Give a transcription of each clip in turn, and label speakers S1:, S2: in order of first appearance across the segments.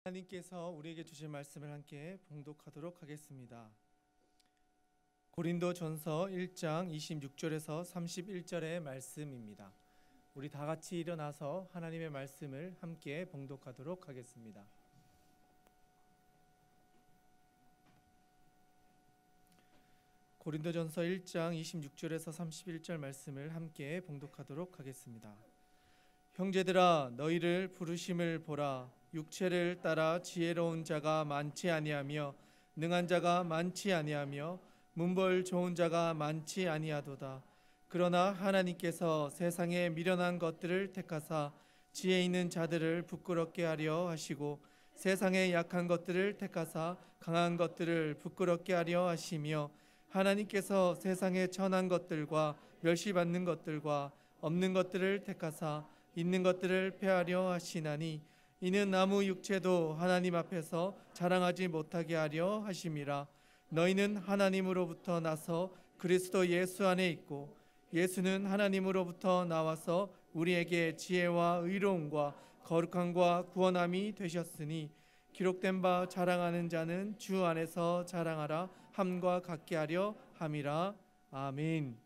S1: 하나님께서 우리에게 주신 말씀을 함께 봉독하도록 하겠습니다. 고린도전서 1장 26절에서 31절의 말씀입니다. 우리 다 같이 일어나서 하나님의 말씀을 함께 봉독하도록 하겠습니다. 고린도전서 1장 26절에서 31절 말씀을 함께 봉독하도록 하겠습니다. 형제들아, 너희를 부르심을 보라. 육체를 따라 지혜로운 자가 많지 아니하며 능한 자가 많지 아니하며 문벌 좋은 자가 많지 아니하도다. 그러나 하나님께서 세상에 미련한 것들을 택하사 지혜 있는 자들을 부끄럽게 하려 하시고 세상에 약한 것들을 택하사 강한 것들을 부끄럽게 하려 하시며 하나님께서 세상에 천한 것들과 멸시받는 것들과 없는 것들을 택하사 있는 것들을 폐하려 하시나니 이는 아무 육체도 하나님 앞에서 자랑하지 못하게 하려 하심이라. 너희는 하나님으로부터 나서 그리스도 예수 안에 있고 예수는 하나님으로부터 나와서 우리에게 지혜와 의로움과 거룩함과 구원함이 되셨으니 기록된 바 자랑하는 자는 주 안에서 자랑하라 함과 같게 하려 함이라. 아멘.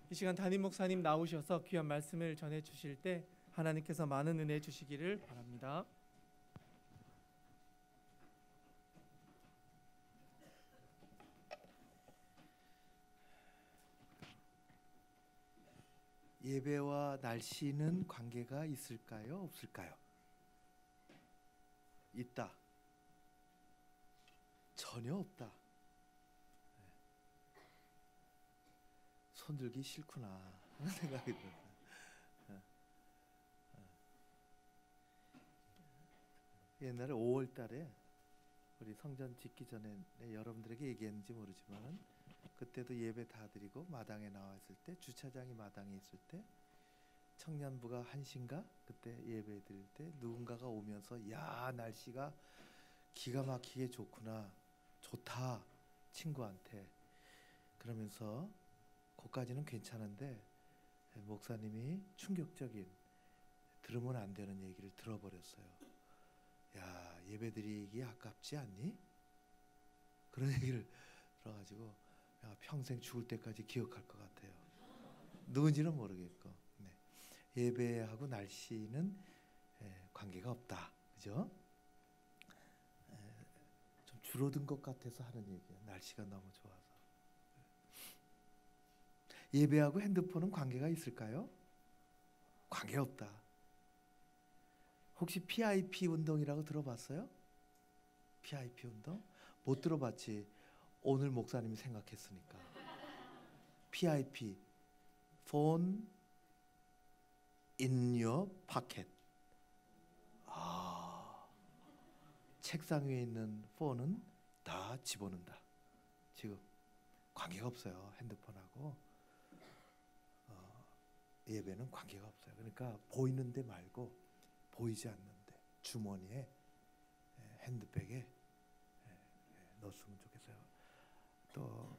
S1: 이 시간 담임 목사님 나오셔서 귀한 말씀을 전해 주실 때 하나님께서 많은 은혜 주시기를 바랍니다.
S2: 예배와 날씨는 관계가 있을까요? 없을까요? 있다. 전혀 없다. 손들기 싫구나 하는 생각이 들어요. 옛날에 5월 달에 우리 성전 짓기 전에 여러분들에게 얘기했는지 모르지만 그때도 예배 다 드리고 마당에 나와 있을 때 주차장이 마당에 있을 때 청년부가 1시인가 그때 예배 드릴 때 누군가가 오면서 야 날씨가 기가 막히게 좋구나 좋다 친구한테 그러면서 거기까지는 괜찮은데 목사님이 충격적인 들으면 안 되는 얘기를 들어버렸어요. 야 예배드리기 아깝지 않니? 그런 얘기를 들어가지고 평생 죽을 때까지 기억할 것 같아요. 누군지는 모르겠고 네. 예배하고 날씨는 관계가 없다. 그죠? 좀 줄어든 것 같아서 하는 얘기예요. 날씨가 너무 좋아서. 예배하고 핸드폰은 관계가 있을까요? 관계 없다. 혹시 PIP 운동이라고 들어봤어요? PIP 운동? 못 들어봤지. 오늘 목사님이 생각했으니까. PIP, Phone in your pocket. 책상 위에 있는 폰은 다 집어넣는다. 지금 관계가 없어요. 핸드폰하고 예배는 관계가 없어요. 그러니까 보이는 데 말고 보이지 않는 데 주머니에 핸드백에 넣었으면 좋겠어요. 또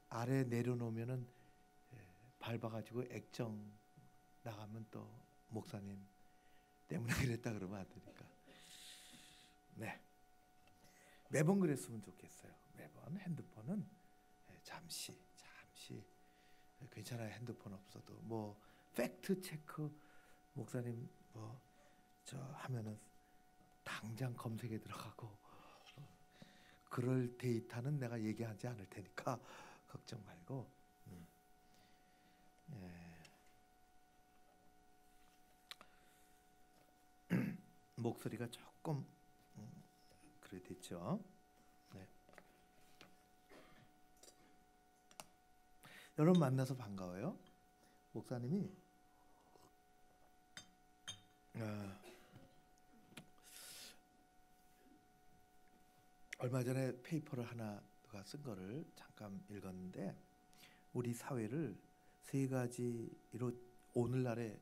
S2: 아래 내려놓으면은 밟아가지고 액정 나가면 또 목사님 때문에 그랬다 그러면 안 되니까. 네. 매번 그랬으면 좋겠어요. 매번 핸드폰은 잠시 괜찮아요. 핸드폰 없어도 뭐 팩트 체크 목사님 뭐 저 하면은 당장 검색에 들어가고 그럴 데이터는 내가 얘기하지 않을 테니까 걱정 말고. 목소리가 조금 그래 됐죠. 네. 여러분 만나서 반가워요. 목사님이 얼마 전에 페이퍼를 하나 누가 쓴 거를 잠깐 읽었는데 우리 사회를 세 가지로 오늘날의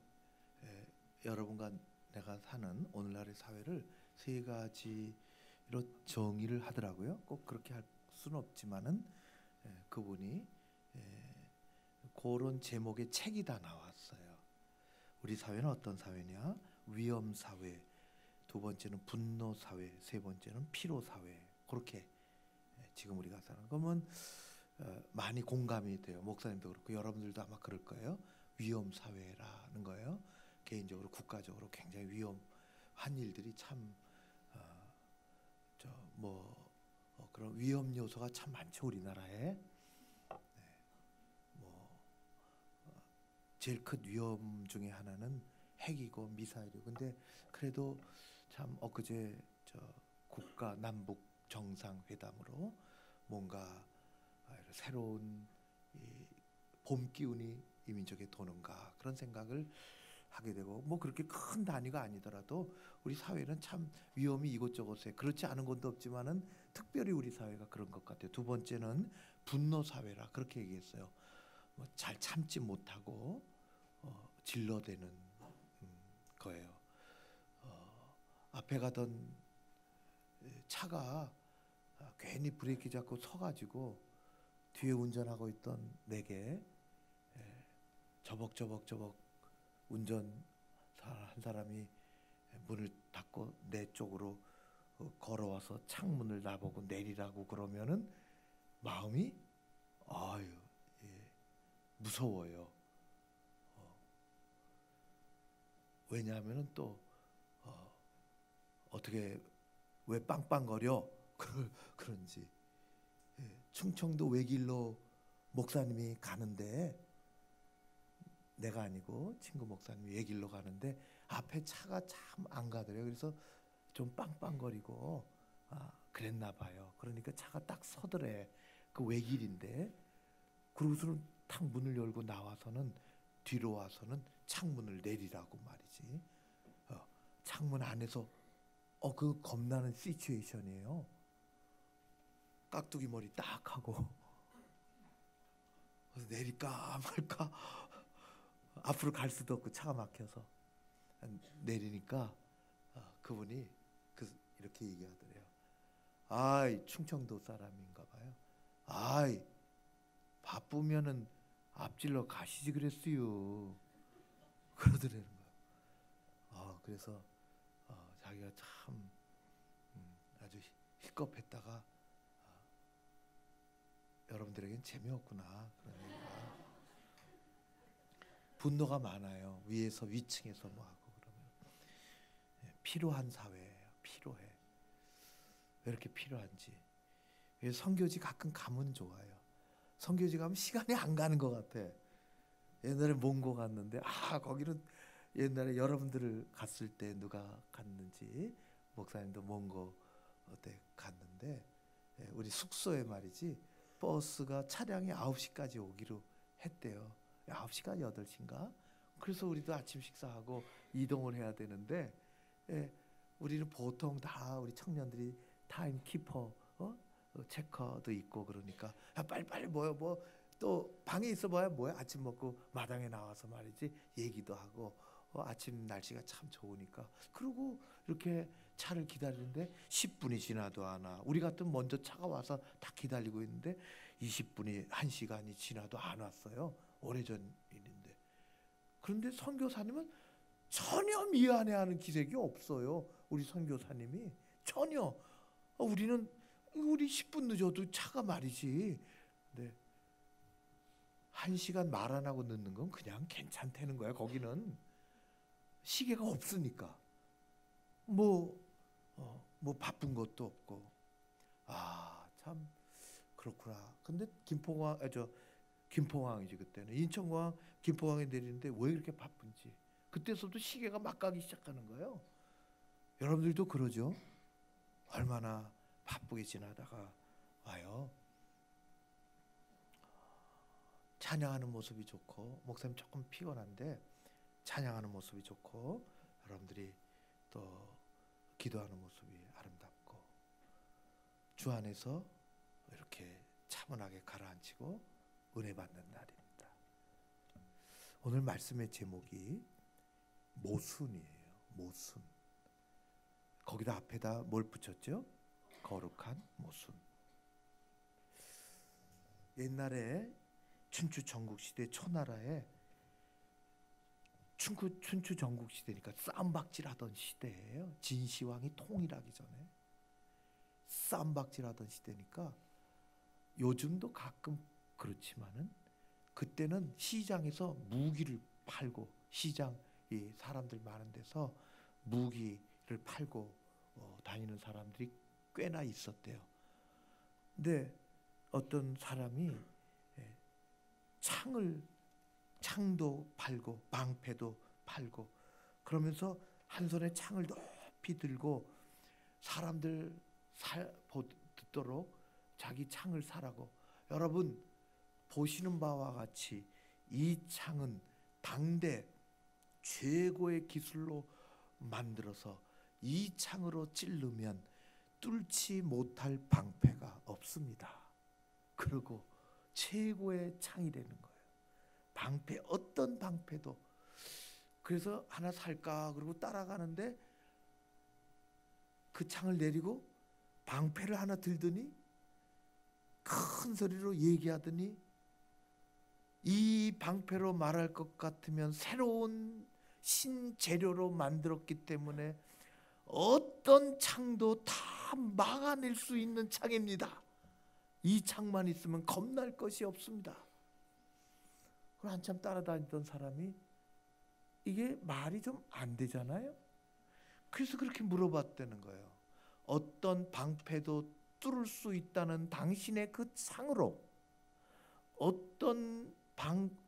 S2: 여러분과 내가 사는 오늘날의 사회를 세 가지로 정의를 하더라고요. 꼭 그렇게 할 수는 없지만은 그분이 그런 제목의 책이 다 나왔어요. 우리 사회는 어떤 사회냐? 위험 사회, 두 번째는 분노 사회, 세 번째는 피로 사회. 그렇게 지금 우리가 사는 그러면 많이 공감이 돼요. 목사님도 그렇고 여러분들도 아마 그럴 거예요. 위험 사회라는 거예요. 개인적으로 국가적으로 굉장히 위험한 일들이 참 그런 위험 요소가 참 많죠 우리나라에. 제일 큰 위험 중에 하나는 핵이고 미사일이고. 근데 그래도 참 엊그제 국가 남북 정상회담으로 뭔가 새로운 봄 기운이 이 민족에 도는가 그런 생각을 하게 되고, 뭐 그렇게 큰 단위가 아니더라도 우리 사회는 참 위험이 이곳저곳에 그렇지 않은 곳도 없지만은 특별히 우리 사회가 그런 것 같아요. 두 번째는 분노 사회라 그렇게 얘기했어요. 뭐 잘 참지 못하고 질러대는 거예요. 앞에 가던 차가 괜히 브레이크 잡고 서가지고 뒤에 운전하고 있던 내게 저벅저벅 운전한 사람이 문을 닫고 내 쪽으로 걸어와서 창문을 나보고 내리라고 그러면은 마음이 무서워요. 왜냐하면은 또 어떻게 왜 빵빵거려 그런지. 충청도 외길로 목사님이 가는데, 내가 아니고 친구 목사님이 외길로 가는데 앞에 차가 참 안 가더래요. 그래서 좀 빵빵거리고 그랬나 봐요. 그러니까 차가 딱 서더래. 그 외길인데. 그러고서는 탁 문을 열고 나와서는 뒤로 와서는 창문을 내리라고 말이지. 창문 안에서 그 겁나는 시츄에이션이에요. 깍두기 머리 딱 하고 그래서 내릴까 말까 앞으로 갈 수도 없고 차가 막혀서 내리니까 그분이 이렇게 얘기하더래요. 아이, 충청도 사람인가 봐요. 아이, 바쁘면은 앞질러 가시지 그랬어요. 그러더라는 거예요. 그래서 자기가 참 아주 희겁했다가 여러분들에겐 재미없구나 그런 얘기가. 분노가 많아요. 위에서 위층에서 뭐 하고 그러면. 필요한 사회예요. 필요해. 왜 이렇게 필요한지. 선교지 가끔 가면 좋아요. 선교지 가면 시간이 안 가는 것 같아. 옛날에 몽고 갔는데 거기는 옛날에 여러분들 갔을 때 누가 갔는지, 목사님도 몽고 때 갔는데 우리 숙소에 말이지 버스가 차량이 9시까지 오기로 했대요. 9시가 8시인가? 그래서 우리도 아침 식사하고 이동을 해야 되는데 우리는 보통 다 우리 청년들이 타임키퍼 체커도 있고 그러니까 빨리빨리 모여 또 방에 있어 봐야 뭐야. 아침 먹고 마당에 나와서 말이지 얘기도 하고 아침 날씨가 참 좋으니까. 그리고 이렇게 차를 기다리는데 10분이 지나도 안 와. 우리 같으면 먼저 차가 와서 다 기다리고 있는데 20분이 1시간이 지나도 안 왔어요. 오래전 일인데. 그런데 선교사님은 전혀 미안해하는 기색이 없어요. 우리 선교사님이 전혀. 우리는 우리 10분 늦어도 차가 말이지. 네. 1시간 말 안 하고 늦는 건 그냥 괜찮다는 거야. 거기는 시계가 없으니까. 뭐 바쁜 것도 없고. 참 그렇구나. 근데 김포공항이지 그때는. 인천공항 김포공항에 내리는데 왜 이렇게 바쁜지. 그때서도 시계가 막 가기 시작하는 거예요. 여러분들도 그러죠? 얼마나 바쁘게 지나다가 와요. 찬양하는 모습이 좋고, 목사님 조금 피곤한데 찬양하는 모습이 좋고, 여러분들이 또 기도하는 모습이 아름답고, 주 안에서 이렇게 차분하게 가라앉히고 은혜 받는 날입니다. 오늘 말씀의 제목이 모순이에요. 모순. 거기다 앞에다 뭘 붙였죠? 거룩한 모순. 옛날에 춘추 전국시대 초나라에 춘추 전국 시대니까 싸움박질하던 시대예요. 진시황이 통일하기 전에 싸움박질하던 시대니까 요즘도 가끔 그렇지만은 그때는 시장에서 무기를 팔고 시장 이 사람들 많은 데서 무기를 팔고 다니는 사람들이 꽤나 있었대요. 근데 어떤 사람이 창도 팔고 방패도 팔고 그러면서 한 손에 창을 높이 들고 사람들 듣도록 자기 창을 사라고. 여러분 보시는 바와 같이 이 창은 당대 최고의 기술로 만들어서 이 창으로 찌르면 뚫지 못할 방패가 없습니다. 그리고 최고의 창이 되는 거예요. 방패 어떤 방패도. 그래서 하나 살까 그러고 따라가는데 그 창을 내리고 방패를 하나 들더니 큰 소리로 얘기하더니 이 방패로 말할 것 같으면 새로운 신재료로 만들었기 때문에 어떤 창도 다 막아낼 수 있는 창입니다. 이 창만 있으면 겁날 것이 없습니다. 그럼 한참 따라다니던 사람이 이게 말이 좀 안 되잖아요. 그래서 그렇게 물어봤다는 거예요. 어떤 방패도 뚫을 수 있다는 당신의 그 창으로 어떤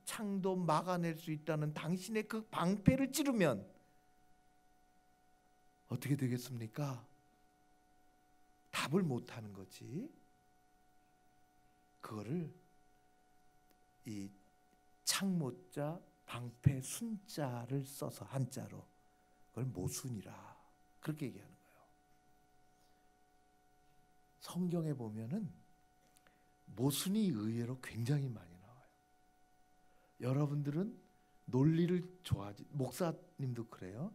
S2: 창도 막아낼 수 있다는 당신의 그 방패를 찌르면 어떻게 되겠습니까? 답을 못하는 거지. 그거를 이 창모자 방패 순자를 써서 한자로 그걸 모순이라 그렇게 얘기하는 거예요. 성경에 보면은 모순이 의외로 굉장히 많이 나와요. 여러분들은 논리를 좋아하지. 목사님도 그래요.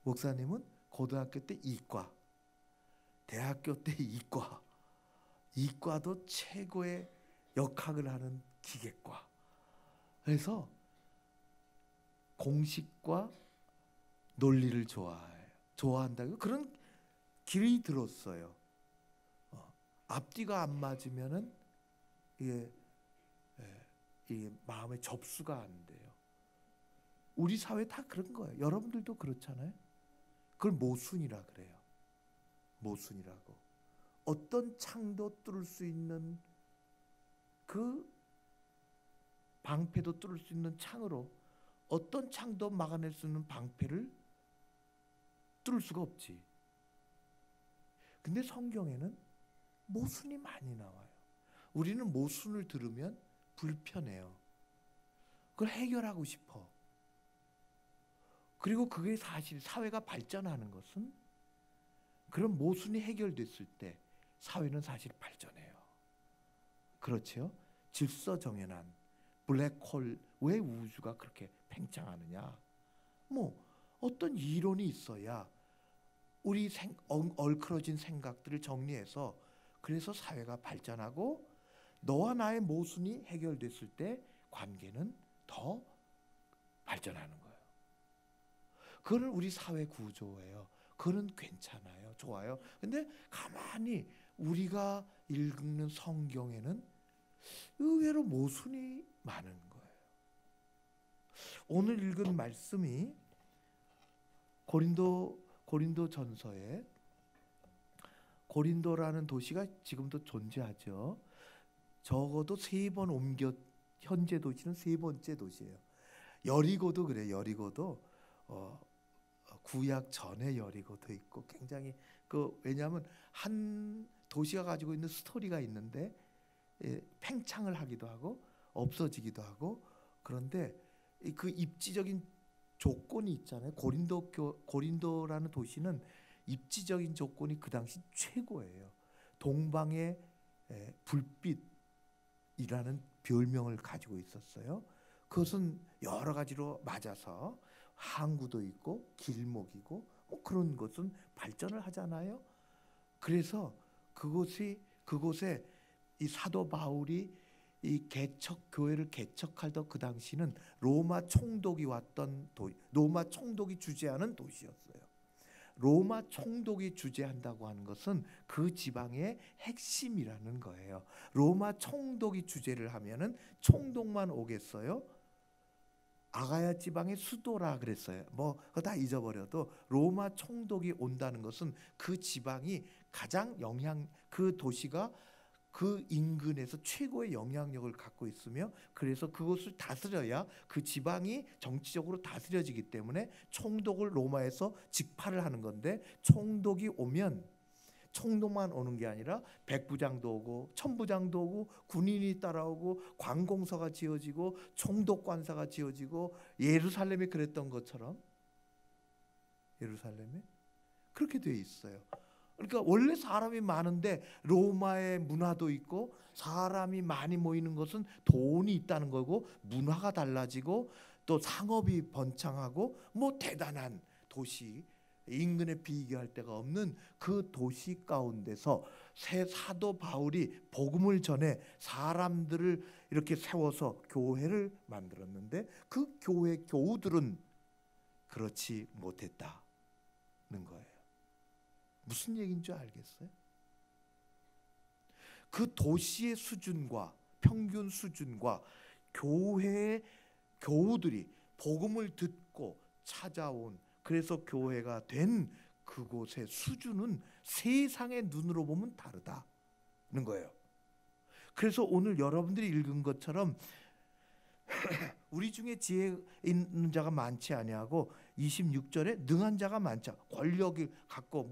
S2: 목사님은 고등학교 때 이과, 대학교 때 이과, 이과도 최고의 역학을 하는 기계과. 그래서 공식과 논리를 좋아한다고 그런 길이 들었어요. 앞뒤가 안 맞으면은 이게 마음에 접수가 안 돼요. 우리 사회 다 그런 거예요. 여러분들도 그렇잖아요. 그걸 모순이라 그래요. 모순이라고. 어떤 창도 뚫을 수 있는 그 방패도 뚫을 수 있는 창으로 어떤 창도 막아낼 수 있는 방패를 뚫을 수가 없지. 근데 성경에는 모순이 많이 나와요. 우리는 모순을 들으면 불편해요. 그걸 해결하고 싶어. 그리고 그게 사실 사회가 발전하는 것은 그런 모순이 해결됐을 때 사회는 사실 발전해요. 그렇죠? 질서정연한 블랙홀, 왜 우주가 그렇게 팽창하느냐? 뭐 어떤 이론이 있어야 우리 얼클어진 생각들을 정리해서 그래서 사회가 발전하고 너와 나의 모순이 해결됐을 때 관계는 더 발전하는 거예요. 그거는 우리 사회 구조예요. 그거는 괜찮아요. 좋아요. 근데 가만히 우리가 읽는 성경에는 의외로 모순이 많은 거예요. 오늘 읽은 말씀이 고린도전서에 고린도라는 도시가 지금도 존재하죠. 적어도 3번 현재 도시는 3번째 도시예요. 여리고도 그래요. 여리고도 구약 전에 여리고도 있고 굉장히 왜냐하면 한 도시가 가지고 있는 스토리가 있는데 팽창을 하기도 하고 없어지기도 하고 그런데 그 입지적인 조건이 있잖아요. 고린도라는 도시는 입지적인 조건이 그 당시 최고예요. 동방의 불빛이라는 별명을 가지고 있었어요. 그것은 여러 가지로 맞아서 항구도 있고 길목이고 그런 것은 발전을 하잖아요. 그래서 그곳에 이 사도 바울이 이 교회를 개척하던 그 당시는 로마 총독이 왔던 로마 총독이 주재하는 도시였어요. 로마 총독이 주재한다고 하는 것은 그 지방의 핵심이라는 거예요. 로마 총독이 주재를 하면은 총독만 오겠어요? 아가야 지방의 수도라 그랬어요. 뭐 그거 다 잊어버려도 로마 총독이 온다는 것은 그 지방이 가장 그 도시가 그 인근에서 최고의 영향력을 갖고 있으며, 그래서 그것을 다스려야 그 지방이 정치적으로 다스려지기 때문에 총독을 로마에서 직파를 하는 건데, 총독이 오면 총독만 오는 게 아니라 백부장도 오고 천부장도 오고 군인이 따라오고 관공서가 지어지고 총독관사가 지어지고, 예루살렘에 그랬던 것처럼 예루살렘에 그렇게 돼 있어요. 그러니까 원래 사람이 많은데 로마의 문화도 있고, 사람이 많이 모이는 것은 돈이 있다는 거고, 문화가 달라지고 또 상업이 번창하고, 뭐 대단한 도시, 인근에 비교할 데가 없는 그 도시 가운데서 새 사도 바울이 복음을 전해 사람들을 이렇게 세워서 교회를 만들었는데, 그 교회 교우들은 그렇지 못했다는 거예요. 무슨 얘기인 줄 알겠어요? 그 도시의 수준과 평균 수준과 교회의 교우들이 복음을 듣고 찾아온, 그래서 교회가 된 그곳의 수준은 세상의 눈으로 보면 다르다는 거예요. 그래서 오늘 여러분들이 읽은 것처럼 우리 중에 지혜 있는 자가 많지 아니하고 26절에 능한 자가 많지, 권력을 갖고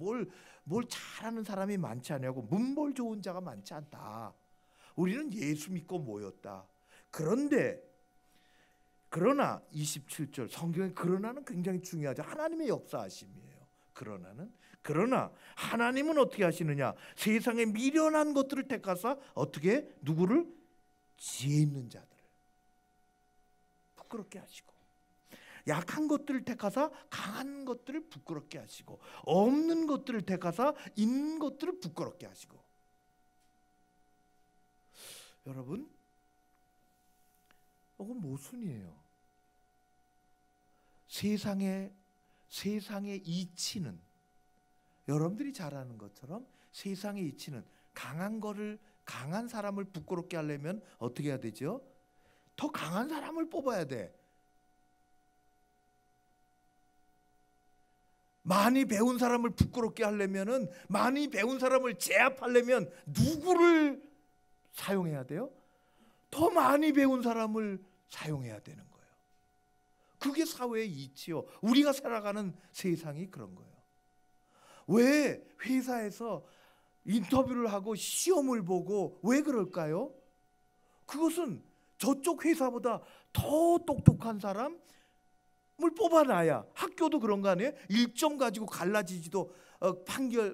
S2: 뭘 잘하는 사람이 많지 아니하고 문벌 좋은 자가 많지 않다. 우리는 예수 믿고 모였다. 그러나 27절 성경의 그러나는 굉장히 중요하죠. 하나님의 역사하심이에요. 그러나 하나님은 어떻게 하시느냐? 세상에 미련한 것들을 택하사 어떻게? 누구를? 지혜 있는 자들을 부끄럽게 하시고, 약한 것들을 택하사 강한 것들을 부끄럽게 하시고, 없는 것들을 택하사 있는 것들을 부끄럽게 하시고. 여러분, 이건 모순이에요. 세상의 이치는, 여러분들이 잘 아는 것처럼 세상의 이치는 강한 사람을 부끄럽게 하려면 어떻게 해야 되죠? 더 강한 사람을 뽑아야 돼. 많이 배운 사람을 부끄럽게 하려면은, 많이 배운 사람을 제압하려면 누구를 사용해야 돼요? 더 많이 배운 사람을 사용해야 되는 거예요. 그게 사회의 이치요. 우리가 살아가는 세상이 그런 거예요. 왜 회사에서 인터뷰를 하고 시험을 보고 왜 그럴까요? 그것은 저쪽 회사보다 더 똑똑한 사람을 뽑아놔야, 학교도 그런 거 아니에요? 1점 가지고 갈라지지도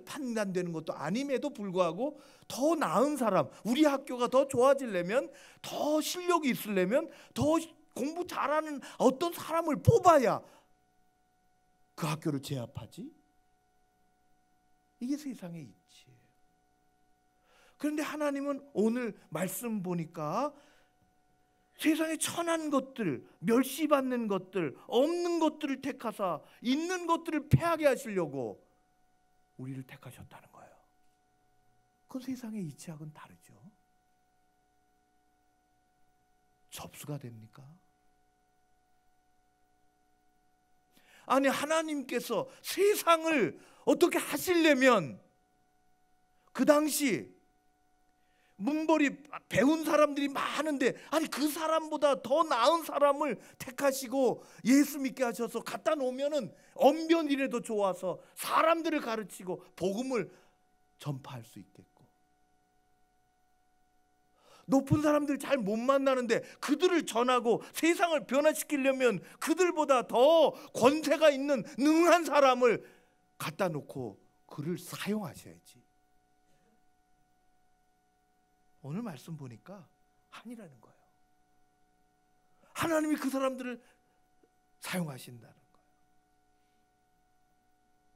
S2: 판단되는 것도 아님에도 불구하고 더 나은 사람, 우리 학교가 더 좋아지려면, 더 실력이 있으려면, 더 공부 잘하는 어떤 사람을 뽑아야 그 학교를 제압하지. 이게 세상의 이치예요. 그런데 하나님은 오늘 말씀 보니까 세상에 천한 것들, 멸시받는 것들, 없는 것들을 택하사 있는 것들을 패하게 하시려고 우리를 택하셨다는 거예요. 그건 세상의 이치하고는 다르죠. 접수가 됩니까? 아니, 하나님께서 세상을 어떻게 하시려면 그 당시 문벌이 배운 사람들이 많은데, 아니 그 사람보다 더 나은 사람을 택하시고 예수 믿게 하셔서 갖다 놓으면은 언변이라도 좋아서 사람들을 가르치고 복음을 전파할 수 있겠고, 높은 사람들 잘 못 만나는데 그들을 전하고 세상을 변화시키려면 그들보다 더 권세가 있는 능한 사람을 갖다 놓고 그를 사용하셔야지. 오늘 말씀 보니까 아니라는 거예요. 하나님이 그 사람들을 사용하신다는 거예요.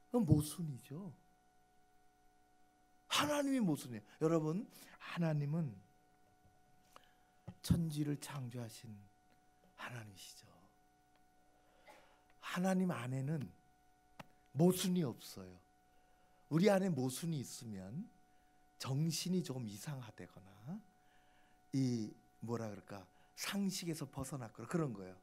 S2: 그건 모순이죠. 하나님이 모순이에요. 여러분, 하나님은 천지를 창조하신 하나님이시죠. 하나님 안에는 모순이 없어요. 우리 안에 모순이 있으면 정신이 조금 이상하다거나 이 뭐라 그럴까 상식에서 벗어났거나 그런 거예요.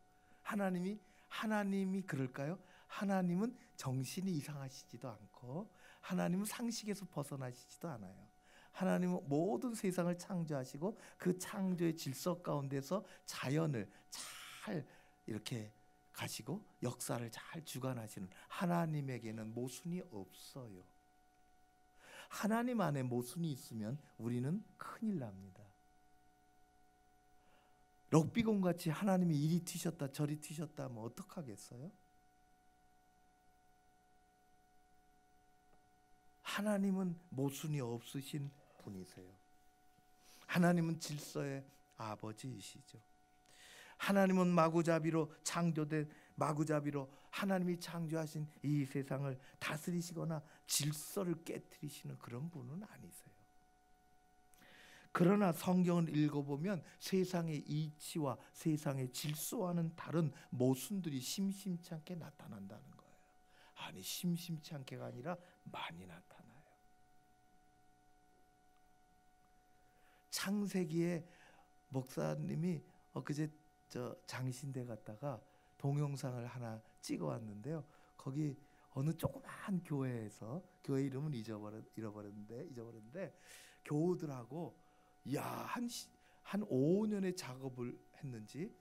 S2: 하나님이 그럴까요? 하나님은 정신이 이상하시지도 않고 하나님은 상식에서 벗어나시지도 않아요. 하나님은 모든 세상을 창조하시고 그 창조의 질서 가운데서 자연을 잘 이렇게 가시고 역사를 잘 주관하시는 하나님에게는 모순이 없어요. 하나님 안에 모순이 있으면 우리는 큰일 납니다. 럭비공 같이 하나님이 이리 튀셨다 저리 튀셨다 하면 어떡하겠어요? 하나님은 모순이 없으신 분이세요. 하나님은 질서의 아버지이시죠. 하나님은 마구잡이로 창조된 마구잡이로 하나님이 창조하신 이 세상을 다스리시거나 질서를 깨트리시는 그런 분은 아니세요. 그러나 성경을 읽어보면 세상의 이치와 세상의 질서와는 다른 모순들이 심심치 않게 나타난다는 거예요. 아니 심심치 않게가 아니라 많이 나타나요. 창세기에 목사님이 엊그제 장신대 갔다가 동영상을 하나 찍어왔는데요. 거기 어느 조그만 교회에서 교회 이름은 잊어버렸는데 교우들하고 한 5년의 작업을 했는지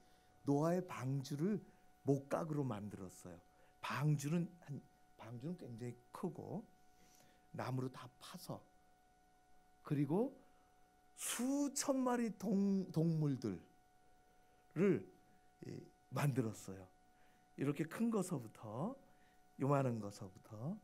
S2: 노아의 방주를 목각으로 만들었어요. 방주는 굉장히 크고 나무로 다 파서 그리고 수천 마리 동물들을 만들었어요. 이렇게 큰 것서부터 요만한 것서부터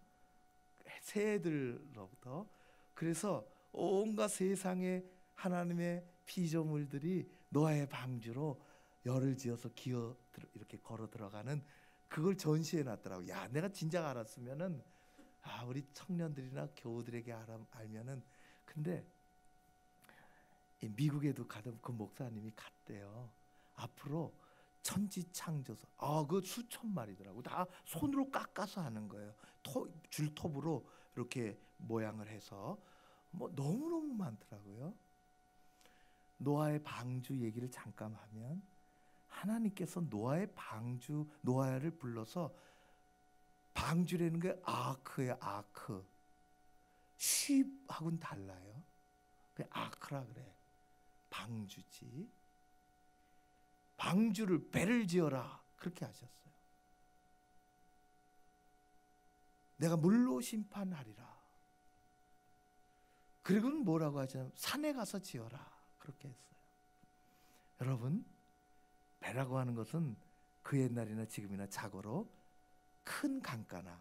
S2: 새들로부터 그래서 온갖 세상의 하나님의 피조물들이 노아의 방주로 열을 지어서 기어 이렇게 걸어 들어가는 그걸 전시해 놨더라고. 야, 내가 진작 알았으면은 우리 청년들이나 교우들에게 알면은 근데 미국에도 가던 그 목사님이 갔대요. 앞으로 천지 창조서 그 수천 마리더라고. 다 손으로 깎아서 하는 거예요. 줄톱으로 이렇게 모양을 해서 너무너무 많더라고요. 노아의 방주 얘기를 잠깐 하면 하나님께서 노아를 불러서 방주라는 게 아크예요. 아크. 쉽하고는 달라요. 그 아크라 그래. 방주지. 방주를 배를 지어라 그렇게 하셨어요. 내가 물로 심판하리라. 그리고는 뭐라고 하잖아요. 산에 가서 지어라 그렇게 했어요. 여러분 배라고 하는 것은 그 옛날이나 지금이나 자고로 큰 강가나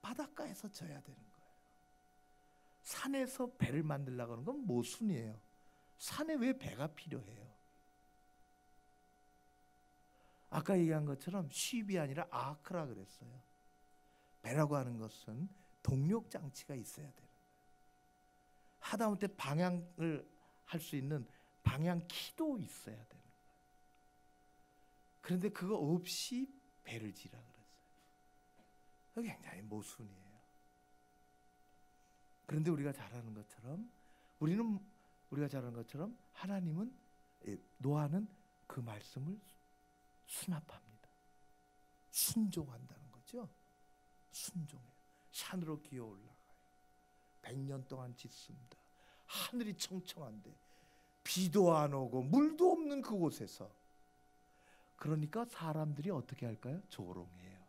S2: 바닷가에서 져야 되는 거예요. 산에서 배를 만들려고 하는 건 모순이에요. 산에 왜 배가 필요해요? 아까 얘기한 것처럼 쉽이 아니라 아크라 그랬어요. 배라고 하는 것은 동력 장치가 있어야 되는 거예요. 하다못해 방향을 할 수 있는 방향키도 있어야 되는 거예요. 그런데 그거 없이 배를 지라 그랬어요. 그게 굉장히 모순이에요. 그런데 우리가 잘 아는 것처럼 하나님은 노아는 그 말씀을 수납합니다. 순종한다는 거죠. 순종해요. 산으로 기어 올라가요. 100년 동안 짓습니다. 하늘이 청청한데 비도 안 오고 물도 없는 그곳에서 그러니까 사람들이 어떻게 할까요? 조롱해요.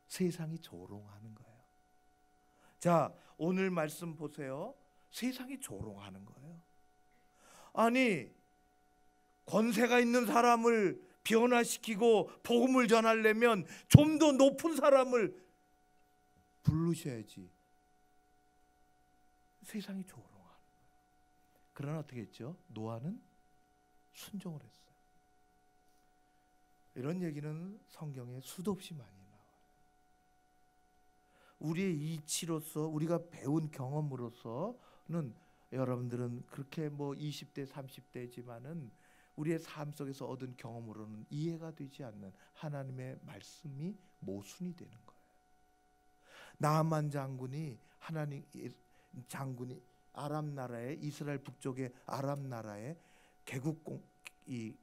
S2: 세상이 조롱하는 거예요. 자, 오늘 말씀 보세요. 세상이 조롱하는 거예요. 아니 권세가 있는 사람을 변화시키고 복음을 전하려면 좀 더 높은 사람을 부르셔야지. 세상이 조롱하는 거예요. 그러나 어떻게 했죠? 노아는 순종을 했어요. 이런 얘기는 성경에 수도 없이 많이 나와요. 우리의 이치로서 우리가 배운 경험으로서는 여러분들은 그렇게 뭐 20대 30대지만은 우리의 삶 속에서 얻은 경험으로는 이해가 되지 않는 하나님의 말씀이 모순이 되는 거예요. 나아만 장군이 아람 나라의 이스라엘 북쪽의 아람 나라의 개국공 이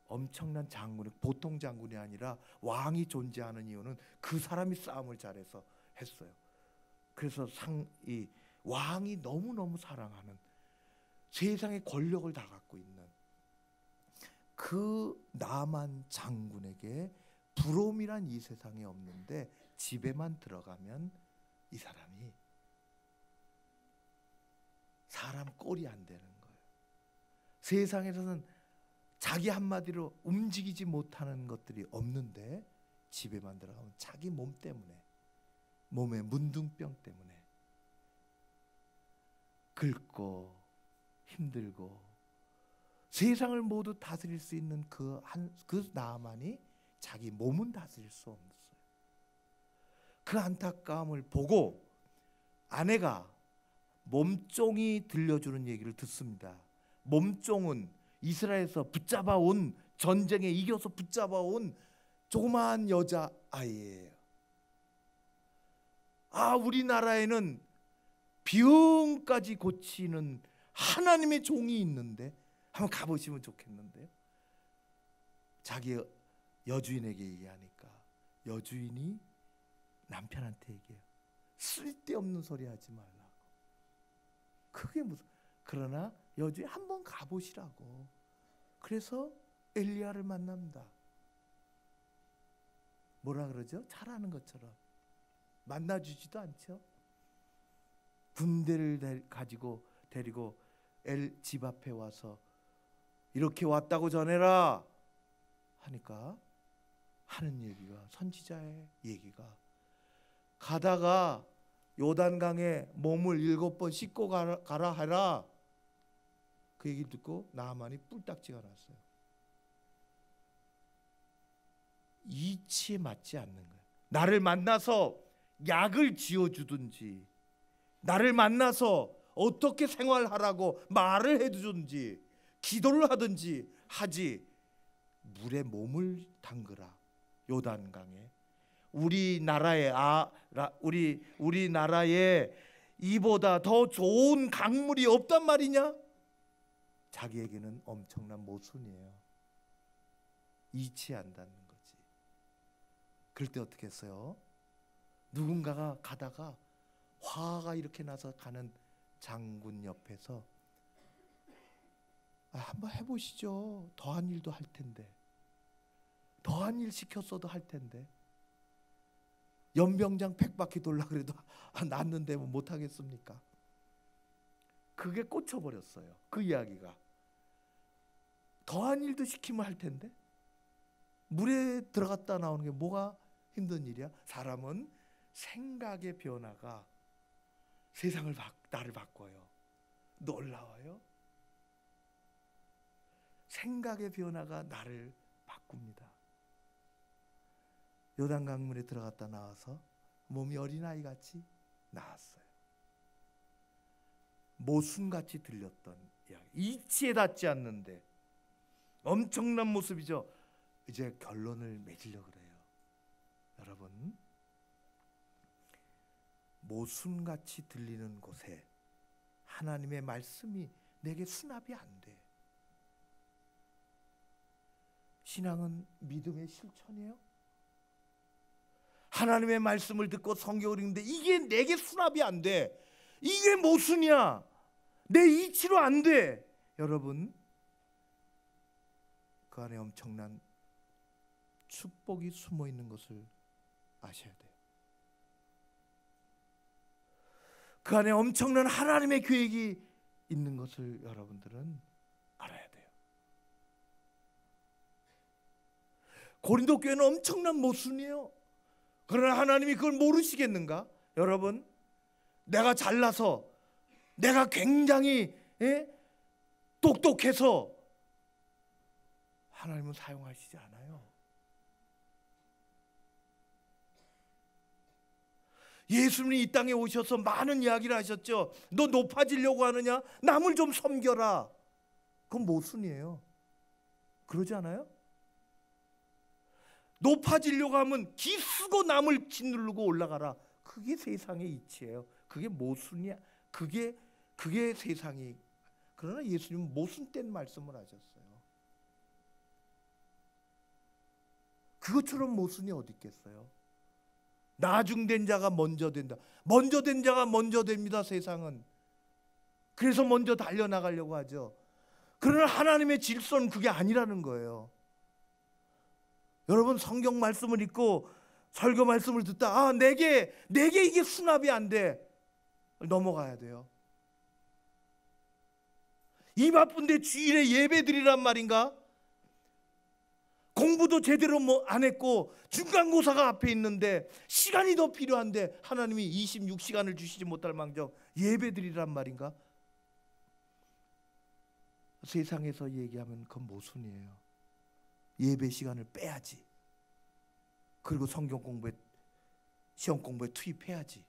S2: 엄청난 장군이 보통 장군이 아니라 왕이 존재하는 이유는 그 사람이 싸움을 잘해서 했어요. 그래서 이 왕이 너무너무 사랑하는 세상의 권력을 다 갖고 있는 그 나만 장군에게 부러움이란 이 세상에 없는데 집에만 들어가면 이 사람이 사람 꼴이 안 되는 거예요. 세상에서는 자기 한마디로 움직이지 못하는 것들이 없는데 집에만 들어가면 자기 몸 때문에, 몸의 문둥병 때문에 긁고 힘들고 세상을 모두 다스릴 수 있는 그 나만이 자기 몸은 다스릴 수 없어요. 그 안타까움을 보고 아내가 몸종이 들려주는 얘기를 듣습니다. 몸종은 이스라엘에서 붙잡아온, 전쟁에 이겨서 붙잡아온 조그마한 여자아이예요. 우리나라에는 병까지 고치는 하나님의 종이 있는데 한번 가보시면 좋겠는데요. 자기 여주인에게 얘기하니까 여주인이 남편한테 얘기해요. 쓸데없는 소리 하지 말라고. 그게 무슨, 그러나 여주인 한번 가보시라고. 그래서 엘리야를 만납니다. 뭐라 그러죠? 잘하는 것처럼 만나주지도 않죠. 군대를 데리고 집 앞에 와서 이렇게 왔다고 전해라 하니까 하는 얘기가, 선지자의 얘기가, 가다가 요단강에 몸을 7번 씻고 가라 하라. 그 얘기 듣고 나만이 뿔딱지가 났어요. 이치에 맞지 않는 거예요. 나를 만나서 약을 지어주든지, 나를 만나서 어떻게 생활하라고 말을 해주든지, 기도를 하든지 하지, 물에 몸을 담그라. 요단강에 우리나라에 이보다 더 좋은 강물이 없단 말이냐? 자기에게는 엄청난 모순이에요. 이치한다는 거지. 그럴 때 어떻게 했어요? 누군가가 가다가 화가 이렇게 나서 가는 장군 옆에서 한번 해보시죠. 더한 일도 할 텐데, 더한 일 시켰어도 할 텐데, 연병장 100바퀴 돌라 그래도 났는데 뭐 못하겠습니까? 그게 꽂혀버렸어요. 그 이야기가. 더한 일도 시키면 할 텐데, 물에 들어갔다 나오는 게 뭐가 힘든 일이야? 사람은 생각의 변화가 나를 바꿔요. 놀라워요. 생각의 변화가 나를 바꿉니다. 요단강물에 들어갔다 나와서 몸이 어린아이 같이 나았어요. 모순같이 들렸던 이야기, 이치에 닿지 않는데 엄청난 모습이죠. 이제 결론을 맺으려고 그래요. 여러분, 모순같이 들리는 곳에 하나님의 말씀이 내게 수납이 안 돼. 신앙은 믿음의 실천이에요. 하나님의 말씀을 듣고 성경을 읽는데 이게 내게 수납이 안 돼. 이게 모순이야. 내 이치로 안 돼. 여러분, 그 안에 엄청난 축복이 숨어 있는 것을 아셔야 돼요. 그 안에 엄청난 하나님의 계획이 있는 것을 여러분들은 알아야 돼요. 고린도 교회는 엄청난 모순이에요. 그러나 하나님이 그걸 모르시겠는가? 여러분, 내가 잘나서, 내가 굉장히 똑똑해서 하나님은 사용하시지 않아요. 예수님이 이 땅에 오셔서 많은 이야기를 하셨죠. 너 높아지려고 하느냐? 남을 좀 섬겨라. 그건 모순이에요. 그러지 않아요? 높아지려고 하면 기쓰고 남을 짓누르고 올라가라. 그게 세상의 이치예요. 그게 모순이야. 그게 세상이. 그러나 예수님은 모순된 말씀을 하셨어요. 그것처럼 모순이 어디 있겠어요? 나중된 자가 먼저 된다. 먼저 된 자가 먼저 됩니다. 세상은. 그래서 먼저 달려나가려고 하죠. 그러나 하나님의 질서는 그게 아니라는 거예요. 여러분, 성경 말씀을 읽고 설교 말씀을 듣다 내게 이게 수납이 안 돼. 넘어가야 돼요. 이 바쁜데 주일에 예배 드리란 말인가? 공부도 제대로 안 했고 중간고사가 앞에 있는데 시간이 더 필요한데 하나님이 26시간을 주시지 못할 망정 예배 드리란 말인가? 세상에서 얘기하면 그건 모순이에요. 예배 시간을 빼야지. 그리고 성경 공부에, 시험 공부에 투입해야지.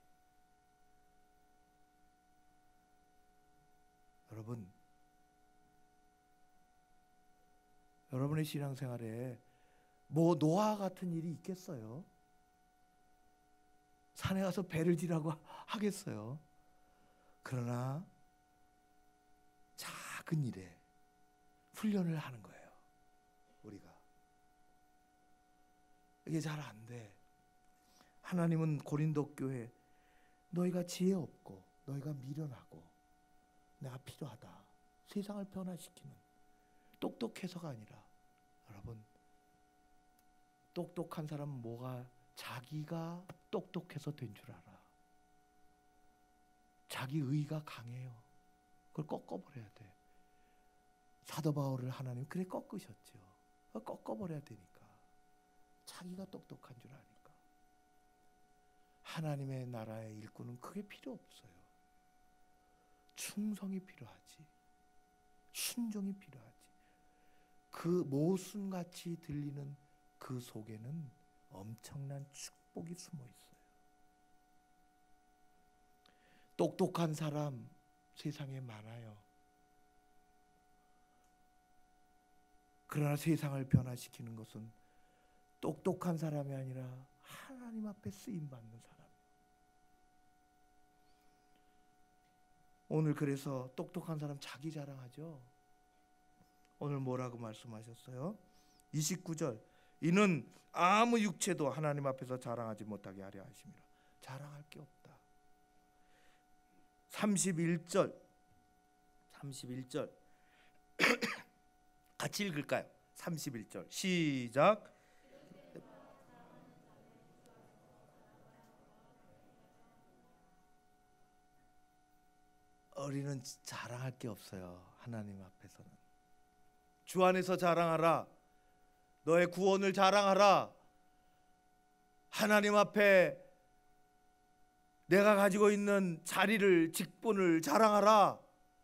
S2: 여러분의 신앙생활에 뭐 노아 같은 일이 있겠어요? 산에 가서 배를 지라고 하겠어요? 그러나 작은 일에 훈련을 하는 거예요. 우리가 이게 잘 안 돼. 하나님은 고린도 교회 너희가 지혜 없고 너희가 미련하고 내가 필요하다. 세상을 변화시키는 똑똑해서가 아니라, 여러분, 똑똑한 사람은 뭐가 자기가 똑똑해서 된 줄 알아. 자기 의가 강해요. 그걸 꺾어버려야 돼. 사도 바울을 하나님 그래 꺾으셨죠. 꺾어버려야 되니까. 자기가 똑똑한 줄 아니까. 하나님의 나라의 일꾼은 그게 필요 없어요. 충성이 필요하지. 순종이 필요하지. 그 모순같이 들리는 그 속에는 엄청난 축복이 숨어 있어요. 똑똑한 사람 세상에 많아요. 그러나 세상을 변화시키는 것은 똑똑한 사람이 아니라 하나님 앞에 쓰임 받는 사람. 오늘 그래서 똑똑한 사람 자기 자랑하죠. 오늘 뭐라고 말씀하셨어요? 29절. 이는 아무 육체도 하나님 앞에서 자랑하지 못하게 하려 하심이라. 자랑할 게 없다. 31절 같이 읽을까요? 31절 시작. 우리는 자랑할 게 없어요. 하나님 앞에서는. 주 안에서 자랑하라. 너의 구원을 자랑하라. 하나님 앞에 내가 가지고 있는 자리를, 직분을 자랑하라.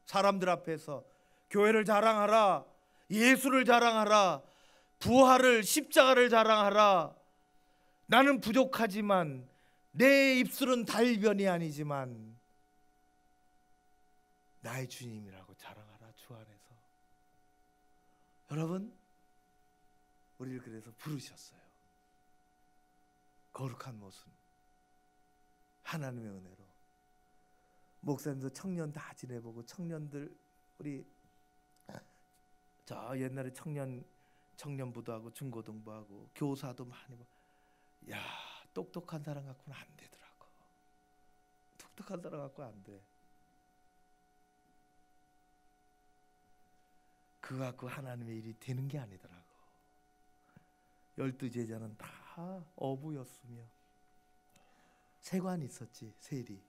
S2: 사람들 앞에서 교회를 자랑하라. 예수를 자랑하라. 부활을, 십자가를 자랑하라. 나는 부족하지만 내 입술은 달변이 아니지만 나의 주님이라고 자랑하라. 주 안에서. 여러분, 우리를 그래서 부르셨어요. 거룩한 모습, 하나님의 은혜로. 목사님도 청년 다 지내보고, 청년들 우리 저 옛날에 청년부도 하고 중고등부 하고 교사도 많이 봐. 야, 똑똑한 사람 갖고는 안 되더라고. 똑똑한 사람 갖고는 안 돼. 그거 갖고 하나님의 일이 되는 게 아니더라고. 12 제자는 다 어부였으며 세관 있었지. 세리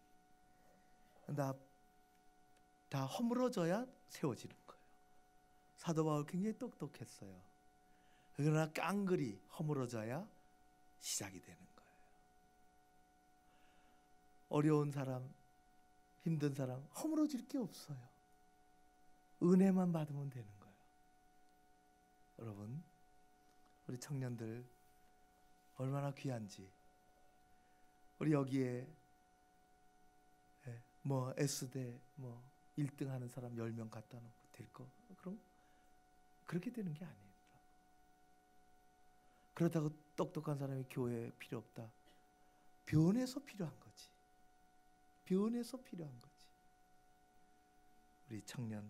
S2: 다 허물어져야 세워지는 거예요. 사도 바울 굉장히 똑똑했어요. 그러나 깡그리 허물어져야 시작이 되는 거예요. 어려운 사람, 힘든 사람 허물어질 게 없어요. 은혜만 받으면 되는 거예요. 여러분, 우리 청년들 얼마나 귀한지. 우리 여기에 뭐 S대 뭐 1등 하는 사람 10명 갖다 놓고 될 거. 그럼 그렇게 되는 게 아니에요. 그렇다고 똑똑한 사람이 교회에 필요 없다. 변해서 필요한 거지. 변해서 필요한 거지. 우리 청년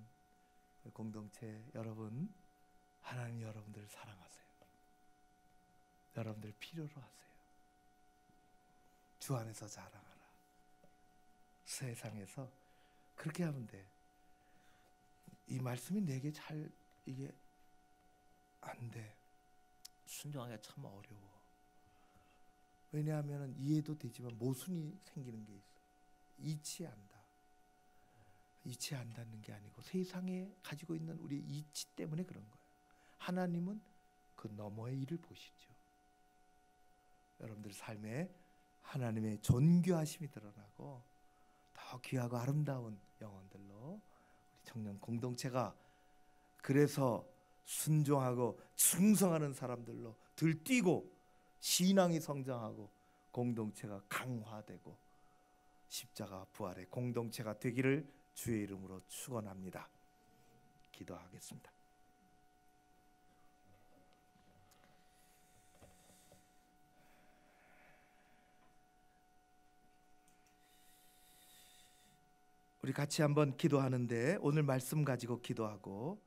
S2: 공동체 여러분, 하나님 여러분들 사랑하세요. 여러분들 필요로 하세요. 주 안에서 자랑하라. 세상에서 그렇게 하면 돼. 이 말씀이 내게 잘 이게 안 돼. 순종하기가 참 어려워. 왜냐하면 이해도 되지만 모순이 생기는 게 있어. 이치한다. 이치한다는 게 아니고 세상에 가지고 있는 우리 이치 때문에 그런 거예요. 하나님은 그 너머의 일을 보시죠. 여러분들 삶에 하나님의 존귀하심이 드러나고 더 귀하고 아름다운 영혼들로 우리 청년 공동체가 그래서 순종하고 충성하는 사람들로 들뛰고 신앙이 성장하고 공동체가 강화되고 십자가 부활의 공동체가 되기를 주의 이름으로 축원합니다. 기도하겠습니다. 우리 같이 한번 기도하는데 오늘 말씀 가지고 기도하고